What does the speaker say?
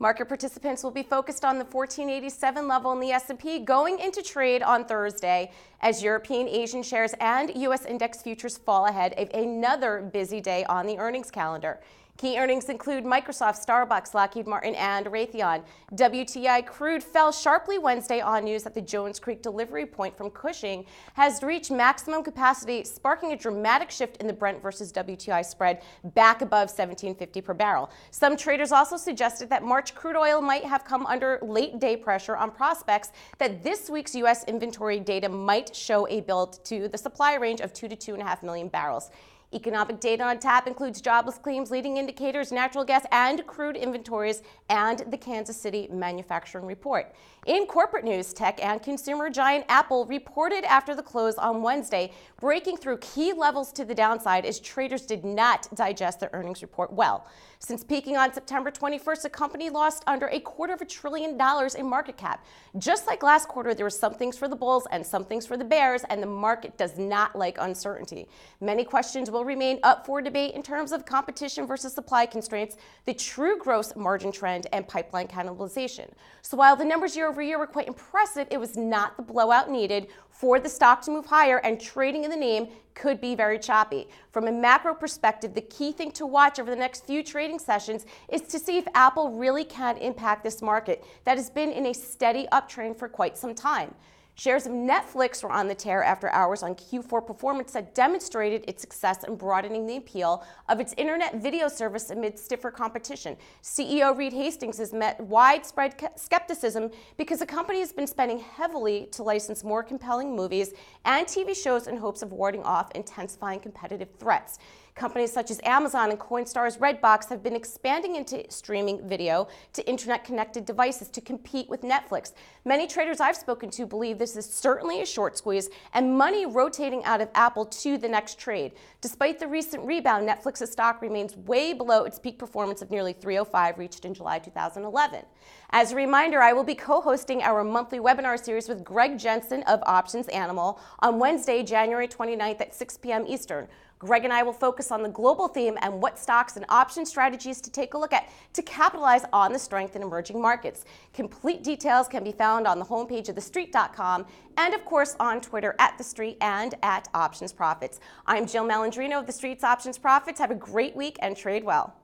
Market participants will be focused on the 1487 level in the S&P going into trade on Thursday as European, Asian shares and U.S. index futures fall ahead of another busy day on the earnings calendar. Key earnings include Microsoft, Starbucks, Lockheed Martin, and Raytheon. WTI crude fell sharply Wednesday on news that the Jones Creek delivery point from Cushing has reached maximum capacity, sparking a dramatic shift in the Brent versus WTI spread back above $17.50 per barrel. Some traders also suggested that March crude oil might have come under late-day pressure on prospects that this week's U.S. inventory data might show a build to the supply range of 2 to 2.5 million barrels. Economic data on tap includes jobless claims, leading indicators, natural gas and crude inventories, and the Kansas City manufacturing report. In corporate news, tech and consumer giant Apple reported after the close on Wednesday, breaking through key levels to the downside as traders did not digest their earnings report well. Since peaking on September 21st, the company lost under $250 billion in market cap. Just like last quarter, there were some things for the bulls and some things for the bears, and the market does not like uncertainty. Many questions will remain up for debate in terms of competition versus supply constraints, the true gross margin trend, and pipeline cannibalization. So while the numbers year over year were quite impressive, it was not the blowout needed for the stock to move higher, and trading in the name could be very choppy. From a macro perspective, the key thing to watch over the next few trading sessions is to see if Apple really can impact this market that has been in a steady uptrend for quite some time. Shares of Netflix were on the tear after hours on Q4 performance that demonstrated its success in broadening the appeal of its internet video service amid stiffer competition. CEO Reed Hastings has met widespread skepticism because the company has been spending heavily to license more compelling movies and TV shows in hopes of warding off intensifying competitive threats. Companies such as Amazon and Coinstar's Redbox have been expanding into streaming video to internet-connected devices to compete with Netflix. Many traders I've spoken to believe this is certainly a short squeeze and money rotating out of Apple to the next trade. Despite the recent rebound, Netflix's stock remains way below its peak performance of nearly 305 reached in July 2011. As a reminder, I will be co-hosting our monthly webinar series with Greg Jensen of Options Animal on Wednesday, January 29th at 6 p.m. Eastern. Greg and I will focus on the global theme and what stocks and option strategies to take a look at to capitalize on the strength in emerging markets. Complete details can be found on the homepage of TheStreet.com and, of course, on Twitter at TheStreet and at Options Profits. I'm Jill Malandrino of The Street's Options Profits. Have a great week and trade well.